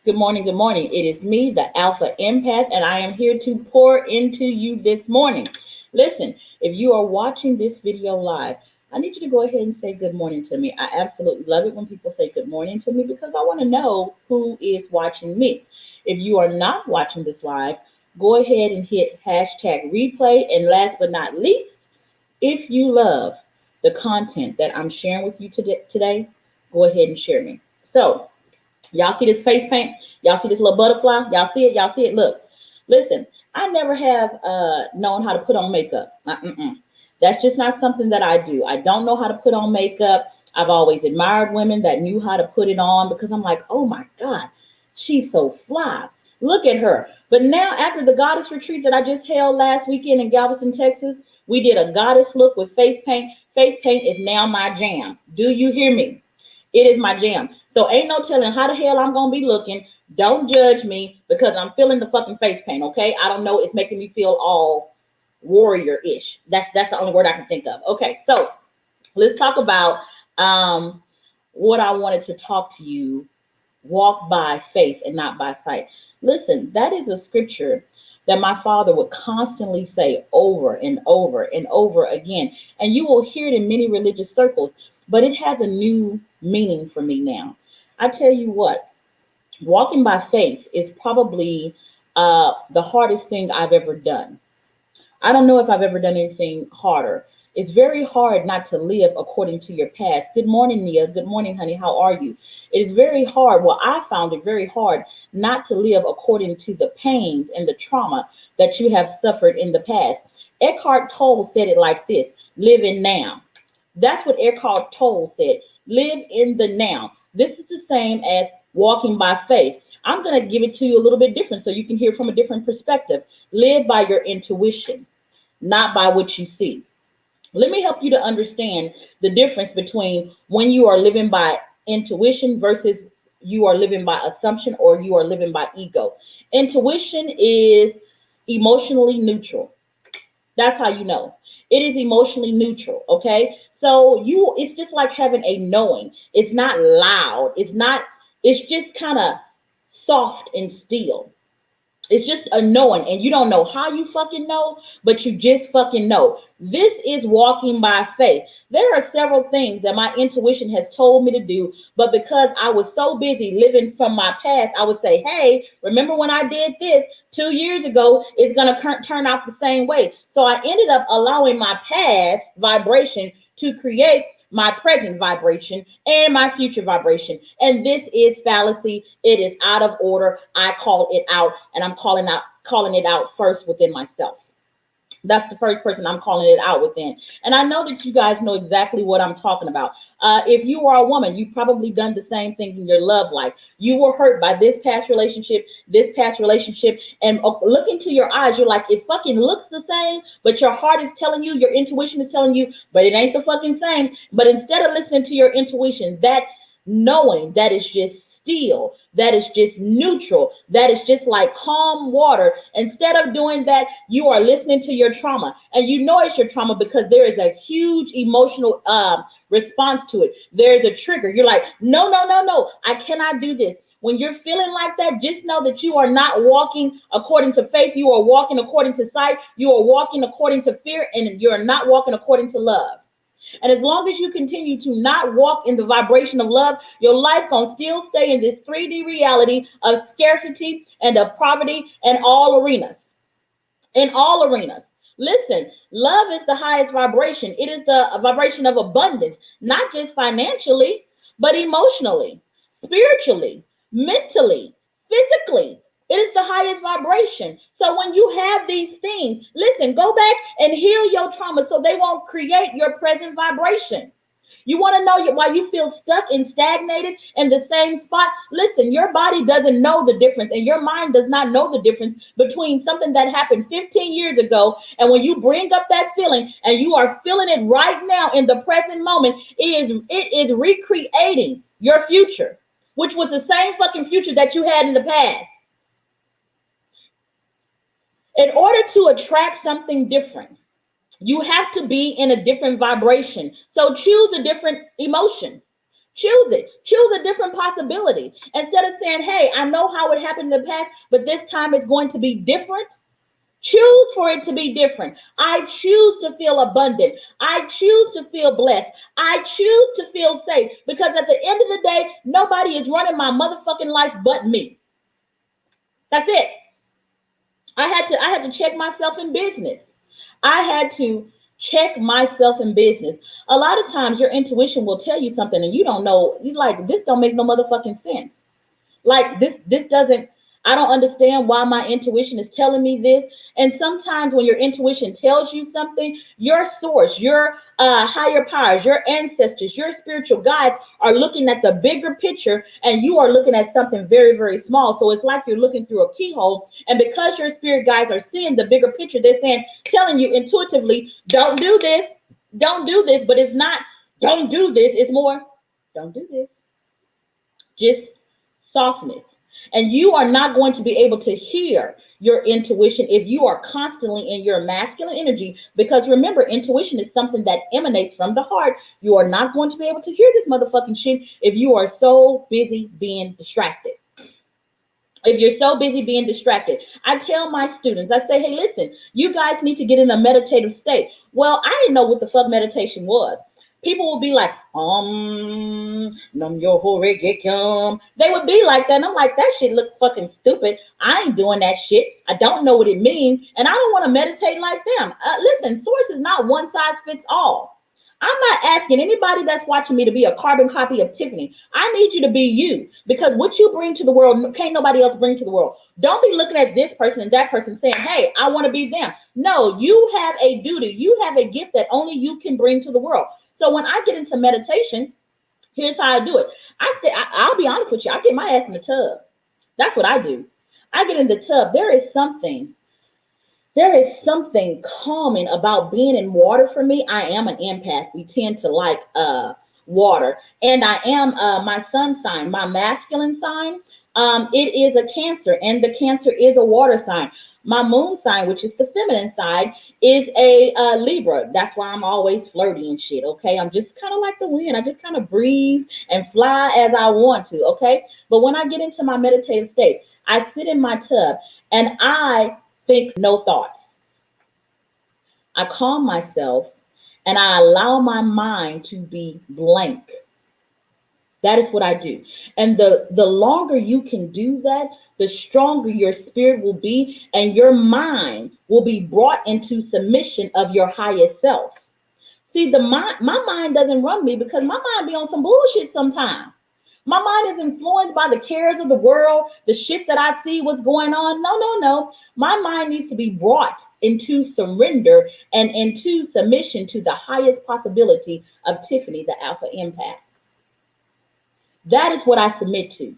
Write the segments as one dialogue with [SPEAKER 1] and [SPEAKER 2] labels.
[SPEAKER 1] Good morning, good morning. It is me, the Alpha Empath, and I am here to pour into you this morning. Listen, if you are watching this video live, I need you to go ahead and say good morning to me. I absolutely love it when people say good morning to me because I want to know who is watching me. If you are not watching this live, go ahead and hit hashtag replay. And last but not least, if you love the content that I'm sharing with you today, go ahead and share me. So, y'all see this face paint? Y'all see this little butterfly? Y'all see it? Y'all see it? Look, listen, I never have known how to put on makeup. That's just not something that I do. I don't know how to put on makeup. I've always admired women that knew how to put it on because I'm like, oh my God, she's so fly. Look at her. But now, after the goddess retreat that I just held last weekend in Galveston, Texas, we did a goddess look with face paint. Face paint is now my jam. Do you hear me? It is my jam. So ain't no telling how the hell I'm gonna be looking. Don't judge me because I'm feeling the fucking face paint, okay? I don't know. It's making me feel all warrior-ish. That's the only word I can think of. Okay, so let's talk about what I wanted to talk to you. Walk by faith and not by sight. Listen, that is a scripture that my father would constantly say over and over and over again. And you will hear it in many religious circles, but it has a new meaning for me now. I tell you what, walking by faith is probably the hardest thing I've ever done. I don't know if I've ever done anything harder. It's very hard not to live according to your past. Good morning, Nia. Good morning, honey. How are you? It is very hard. Well, I found it very hard not to live according to the pains and the trauma that you have suffered in the past. Eckhart Tolle said it like this: live in now. That's what Eckhart Tolle said. Live in the now. This is the same as walking by faith. I'm going to give it to you a little bit different so you can hear from a different perspective. Live by your intuition, not by what you see. Let me help you to understand the difference between when you are living by intuition versus you are living by assumption or you are living by ego. Intuition is emotionally neutral. That's how you know. It is emotionally neutral, okay? So it's just like having a knowing. It's not loud. It's just kind of soft and still. It's just a knowing, and you don't know how you fucking know, but you just fucking know. This is walking by faith. There are several things that my intuition has told me to do, but because I was so busy living from my past, I would say, hey, remember when I did this 2 years ago? It's going to turn out the same way. So I ended up allowing my past vibration to create my present vibration and my future vibration. And this is fallacy. It is out of order. I call it out, and I'm calling it out first within myself. That's the first person I'm calling it out within. And I know that you guys know exactly what I'm talking about. If you are a woman, you've probably done the same thing in your love life. You were hurt by this past relationship, and look into your eyes. You're like, it fucking looks the same, but your heart is telling you, your intuition is telling you, but it ain't the fucking same. But instead of listening to your intuition, that knowing that is just still, that is just neutral, that is just like calm water. Instead of doing that, you are listening to your trauma, and you know it's your trauma because there is a huge emotional response to it. There is a trigger. You're like, no, no, no, no, I cannot do this. When you're feeling like that, just know that you are not walking according to faith. You are walking according to sight. You are walking according to fear, and you're not walking according to love. And as long as you continue to not walk in the vibration of love, your life gonna still stay in this 3D reality of scarcity and of poverty in all arenas. In all arenas. Listen, love is the highest vibration. It is the vibration of abundance, not just financially, but emotionally, spiritually, mentally, physically. It is the highest vibration. So when you have these things, listen, go back and heal your trauma so they won't create your present vibration. You want to know why you feel stuck and stagnated in the same spot? Listen, your body doesn't know the difference, and your mind does not know the difference between something that happened 15 years ago, and when you bring up that feeling and you are feeling it right now in the present moment, it is recreating your future, which was the same fucking future that you had in the past. In order to attract something different, you have to be in a different vibration. So choose a different emotion. Choose it. Choose a different possibility. Instead of saying, hey, I know how it happened in the past, but this time it's going to be different. Choose for it to be different. I choose to feel abundant. I choose to feel blessed. I choose to feel safe, because at the end of the day, nobody is running my motherfucking life but me. That's it. I had to check myself in business. I had to check myself in business. A lot of times your intuition will tell you something and you don't know. You like, this don't make no motherfucking sense. Like this doesn't, I don't understand why my intuition is telling me this. And sometimes when your intuition tells you something, your source, your higher powers, your ancestors, your spiritual guides are looking at the bigger picture, and you are looking at something very, very small. So it's like you're looking through a keyhole. And because your spirit guides are seeing the bigger picture, they're saying, telling you intuitively, don't do this, don't do this. But it's not don't do this, it's more don't do this. Just softness. And you are not going to be able to hear your intuition if you are constantly in your masculine energy, because remember, intuition is something that emanates from the heart. You are not going to be able to hear this motherfucking shit if you are so busy being distracted. If you're so busy being distracted, I tell my students, I say, hey, listen, you guys need to get in a meditative state. Well, I didn't know what the fuck meditation was. People will be like, num yo horigikum. They would be like that. And I'm like, that shit look fucking stupid. I ain't doing that shit. I don't know what it means. And I don't want to meditate like them. Listen, source is not one size fits all. I'm not asking anybody that's watching me to be a carbon copy of Tiffany. I need you to be you, because what you bring to the world can't nobody else bring to the world. Don't be looking at this person and that person saying, hey, I want to be them. No, you have a duty. You have a gift that only you can bring to the world. So when I get into meditation, here's how I do it. I'll be honest with you. I get my ass in the tub. That's what I do. I get in the tub. There is something calming about being in water for me. I am an empath. We tend to like water. And I am my sun sign, my masculine sign. It is a Cancer, and the Cancer is a water sign. My moon sign, which is the feminine side, is a Libra. That's why I'm always flirty and shit, okay? I'm just kind of like the wind. I just kind of breathe and fly as I want to, okay? But when I get into my meditative state, I sit in my tub and I think no thoughts. I calm myself and I allow my mind to be blank. That is what I do. And the longer you can do that, the stronger your spirit will be, and your mind will be brought into submission of your highest self. See, my mind doesn't run me because my mind be on some bullshit sometimes. My mind is influenced by the cares of the world, the shit that I see, what's going on. No. My mind needs to be brought into surrender and into submission to the highest possibility of Tiffany, the Alpha Empath. That is what I submit to.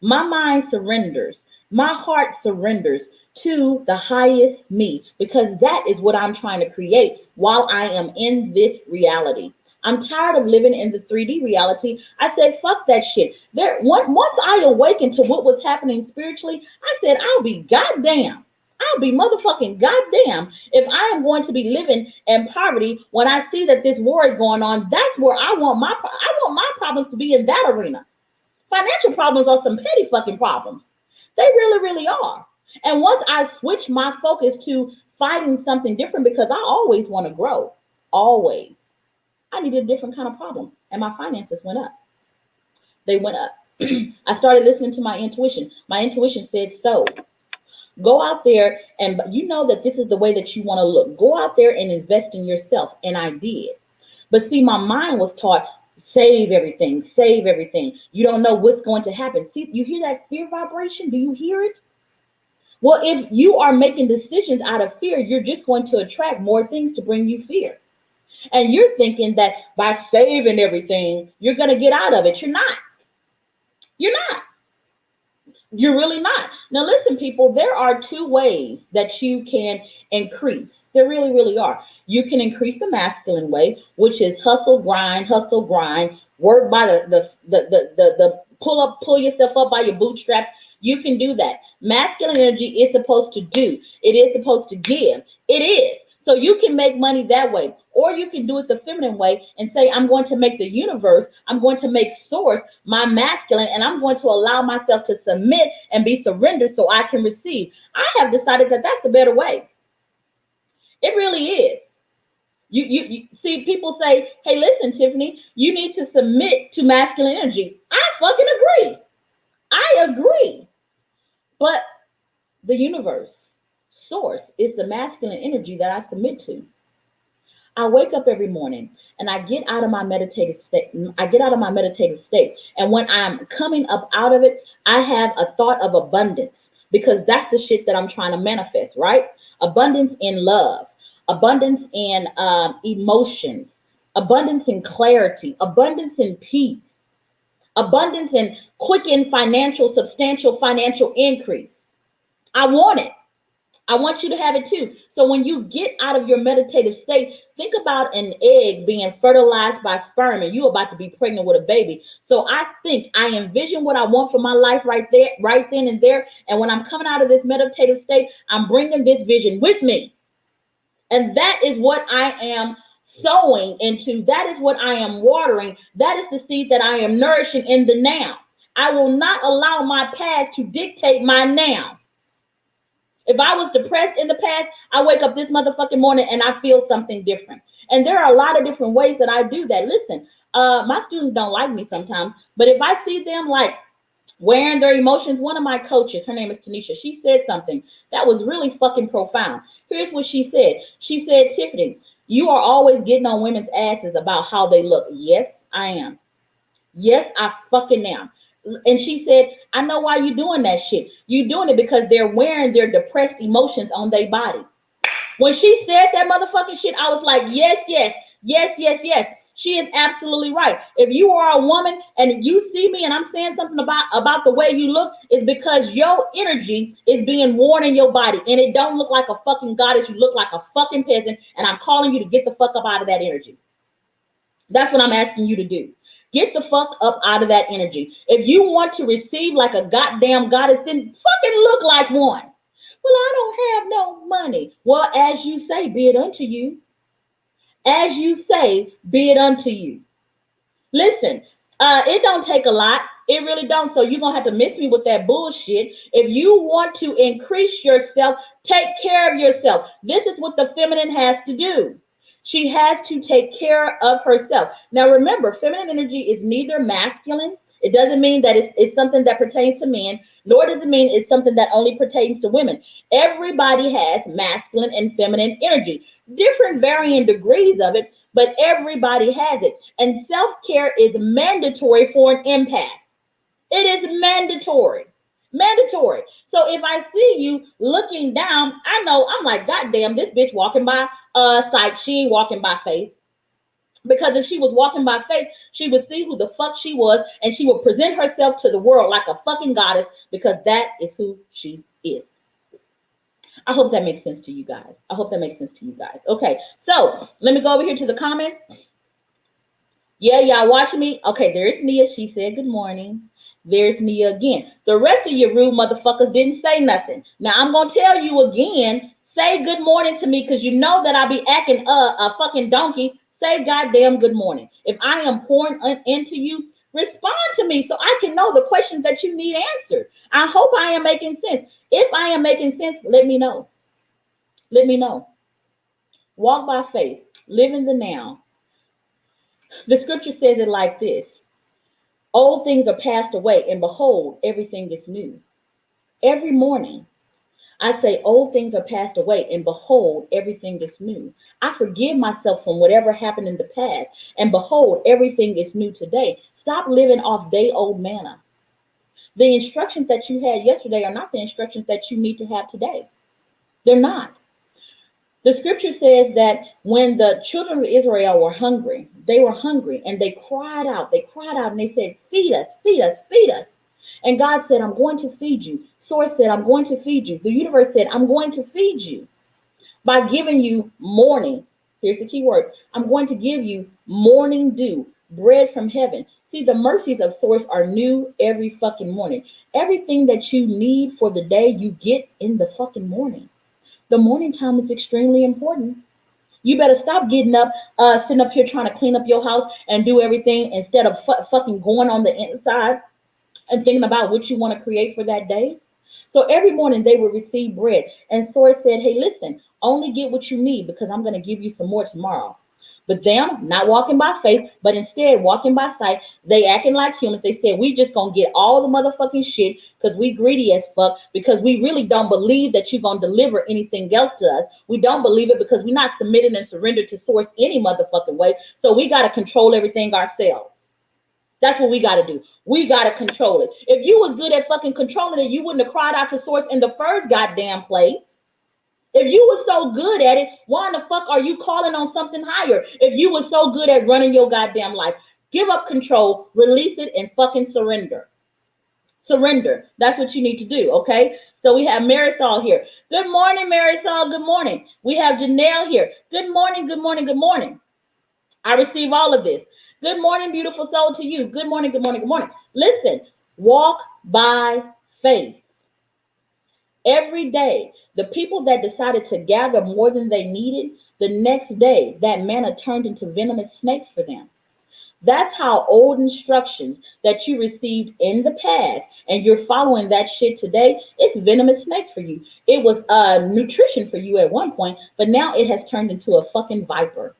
[SPEAKER 1] My mind surrenders. My heart surrenders to the highest me, because that is what I'm trying to create while I am in this reality. I'm tired of living in the 3D reality. I said, fuck that shit. Once I awakened to what was happening spiritually, I said, I'll be goddamn. I'll be motherfucking goddamn if I am going to be living in poverty when I see that this war is going on. That's where I want my problems to be, in that arena. Financial problems are some petty fucking problems. They really, really are. And once I switch my focus to fighting something different, because I always want to grow, always, I needed a different kind of problem, and my finances went up. They went up. I started listening to my intuition. My intuition said, so go out there, and you know that this is the way that you want to look. Go out there and invest in yourself. And I did. But see, my mind was taught, save everything, save everything. You don't know what's going to happen. See, you hear that fear vibration? Do you hear it? Well, if you are making decisions out of fear, you're just going to attract more things to bring you fear. And you're thinking that by saving everything, you're going to get out of it. You're not. You're not. You're really not. Now, listen, people, there are two ways that you can increase. There really, really are. You can increase the masculine way, which is hustle, grind, work by the pull yourself up by your bootstraps. You can do that. Masculine energy is supposed to do. It is supposed to give. It is. So you can make money that way, or you can do it the feminine way and say, I'm going to make the universe, I'm going to make source my masculine, and I'm going to allow myself to submit and be surrendered so I can receive. I have decided that that's the better way. It really is. You see, people say, hey, listen, Tiffany, you need to submit to masculine energy. I fucking agree. I agree. But the universe, source, is the masculine energy that I submit to. I wake up every morning and I get out of my meditative state. I get out of my meditative state. And when I'm coming up out of it, I have a thought of abundance, because that's the shit that I'm trying to manifest, right? Abundance in love, abundance in emotions, abundance in clarity, abundance in peace, abundance in quicken financial, substantial financial increase. I want it. I want you to have it too. So when you get out of your meditative state, think about an egg being fertilized by sperm and you about to be pregnant with a baby. So I envision what I want for my life right there, right then and there. And when I'm coming out of this meditative state, I'm bringing this vision with me. And that is what I am sowing into. That is what I am watering. That is the seed that I am nourishing in the now. I will not allow my past to dictate my now. If I was depressed in the past, I wake up this motherfucking morning and I feel something different. And there are a lot of different ways that I do that. Listen, my students don't like me sometimes, but if I see them like wearing their emotions, one of my coaches, her name is Tanisha, she said something that was really fucking profound. Here's what she said. She said, Tiffany, you are always getting on women's asses about how they look. Yes, I am. Yes, I fucking am. And she said, I know why you doing that shit. You doing it because they're wearing their depressed emotions on their body. When she said that motherfucking shit, I was like, yes, yes, yes, yes, yes. She is absolutely right. If you are a woman and you see me and I'm saying something about the way you look, it's because your energy is being worn in your body and it don't look like a fucking goddess. You look like a fucking peasant, and I'm calling you to get the fuck up out of that energy. That's what I'm asking you to do. Get the fuck up out of that energy. If you want to receive like a goddamn goddess, then fucking look like one. Well, I don't have no money. Well, as you say, be it unto you. As you say, be it unto you. Listen, it don't take a lot. It really don't. So you're going to have to miss me with that bullshit. If you want to increase yourself, take care of yourself. This is what the feminine has to do. She has to take care of herself. Now, remember, feminine energy is neither masculine. It doesn't mean that it's something that pertains to men, nor does it mean it's something that only pertains to women. Everybody has masculine and feminine energy, different varying degrees of it, but everybody has it. And self-care is mandatory for an empath. It is mandatory. Mandatory. So if I see you looking down, I know I'm like, God damn, this bitch walking by sight. She ain't walking by faith. Because if she was walking by faith, she would see who the fuck she was, and she would present herself to the world like a fucking goddess, because that is who she is. I hope that makes sense to you guys. I hope that makes sense to you guys. Okay, so let me go over here to the comments. Yeah, y'all watching me? Okay, there's Nia. She said good morning. There's Nia again. The rest of you rude motherfuckers didn't say nothing. Now, I'm going to tell you again, say good morning to me, because you know that I be acting a fucking donkey. Say goddamn good morning. If I am pouring into you, respond to me so I can know the questions that you need answered. I hope I am making sense. If I am making sense, let me know. Let me know. Walk by faith. Live in the now. The scripture says it like this. Old things are passed away, and behold, everything is new. Every morning, I say, old things are passed away, and behold, everything is new. I forgive myself from whatever happened in the past, and behold, everything is new today. Stop living off day-old manna. The instructions that you had yesterday are not the instructions that you need to have today. They're not. The scripture says that when the children of Israel were hungry, and they cried out, and they said, feed us, feed us, feed us. And God said, I'm going to feed you. Source said, I'm going to feed you. The universe said, I'm going to feed you by giving you morning. Here's the key word. I'm going to give you morning dew, bread from heaven. See, the mercies of Source are new every fucking morning. Everything that you need for the day, you get in the fucking morning. The morning time is extremely important. You better stop getting up, sitting up here trying to clean up your house and do everything instead of fucking going on the inside and thinking about what you want to create for that day. So every morning they would receive bread. And Sword said, hey, listen, only get what you need because I'm going to give you some more tomorrow. But them, not walking by faith, but instead walking by sight, they acting like humans. They said, we just going to get all the motherfucking shit because we greedy as fuck, because we really don't believe that you're going to deliver anything else to us. We don't believe it because we're not submitted and surrendered to source any motherfucking way. So we got to control everything ourselves. That's what we got to do. We got to control it. If you was good at fucking controlling it, you wouldn't have cried out to source in the first goddamn place. If you were so good at it, why in the fuck are you calling on something higher? If you were so good at running your goddamn life, give up control, release it, and fucking surrender. Surrender. That's what you need to do, okay? So we have Marisol here. Good morning, Marisol. Good morning. We have Janelle here. Good morning, good morning, good morning. I receive all of this. Good morning, beautiful soul, to you. Good morning, good morning, good morning. Listen, walk by faith. Every day, the people that decided to gather more than they needed, the next day, that manna turned into venomous snakes for them. That's how old instructions that you received in the past and you're following that shit today, it's venomous snakes for you. It was nutrition for you at one point, but now it has turned into a fucking viper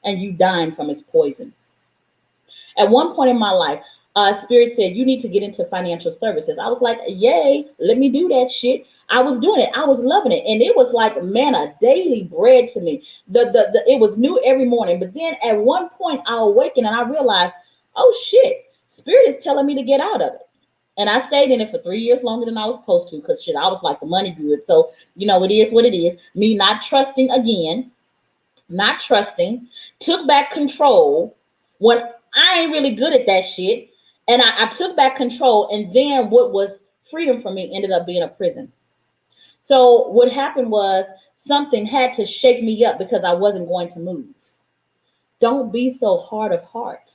[SPEAKER 1] and you dying from its poison. At one point in my life, Spirit said, you need to get into financial services. I was like, yay, let me do that shit. I was doing it. I was loving it. And it was like manna, daily bread to me. It was new every morning. But then at one point I awakened and I realized, oh shit, Spirit is telling me to get out of it. And I stayed in it for 3 years longer than I was supposed to because shit, I was like the money good. So, it is what it is. Me not trusting again, not trusting, took back control when I ain't really good at that shit. And I took back control. And then what was freedom for me ended up being a prison. So what happened was something had to shake me up because I wasn't going to move. Don't be so hard of heart.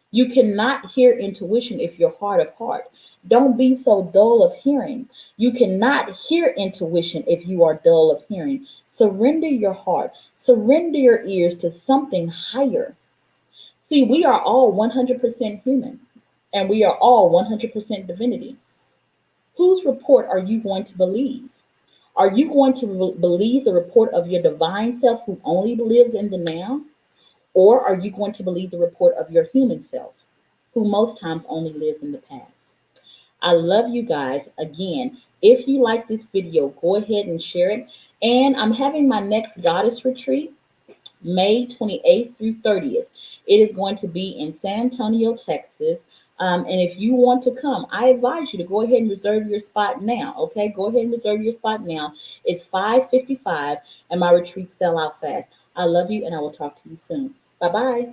[SPEAKER 1] You cannot hear intuition if you're hard of heart. Don't be so dull of hearing. You cannot hear intuition if you are dull of hearing. Surrender your heart. Surrender your ears to something higher. See, we are all 100% human and we are all 100% divinity. Whose report are you going to believe? Are you going to believe the report of your divine self who only lives in the now? Or are you going to believe the report of your human self who most times only lives in the past? I love you guys. Again, if you like this video, go ahead and share it. And I'm having my next goddess retreat May 28th through 30th. It is going to be in San Antonio, Texas. And if you want to come, I advise you to go ahead and reserve your spot now. Okay, go ahead and reserve your spot now. It's $555 and my retreats sell out fast. I love you and I will talk to you soon. Bye-bye.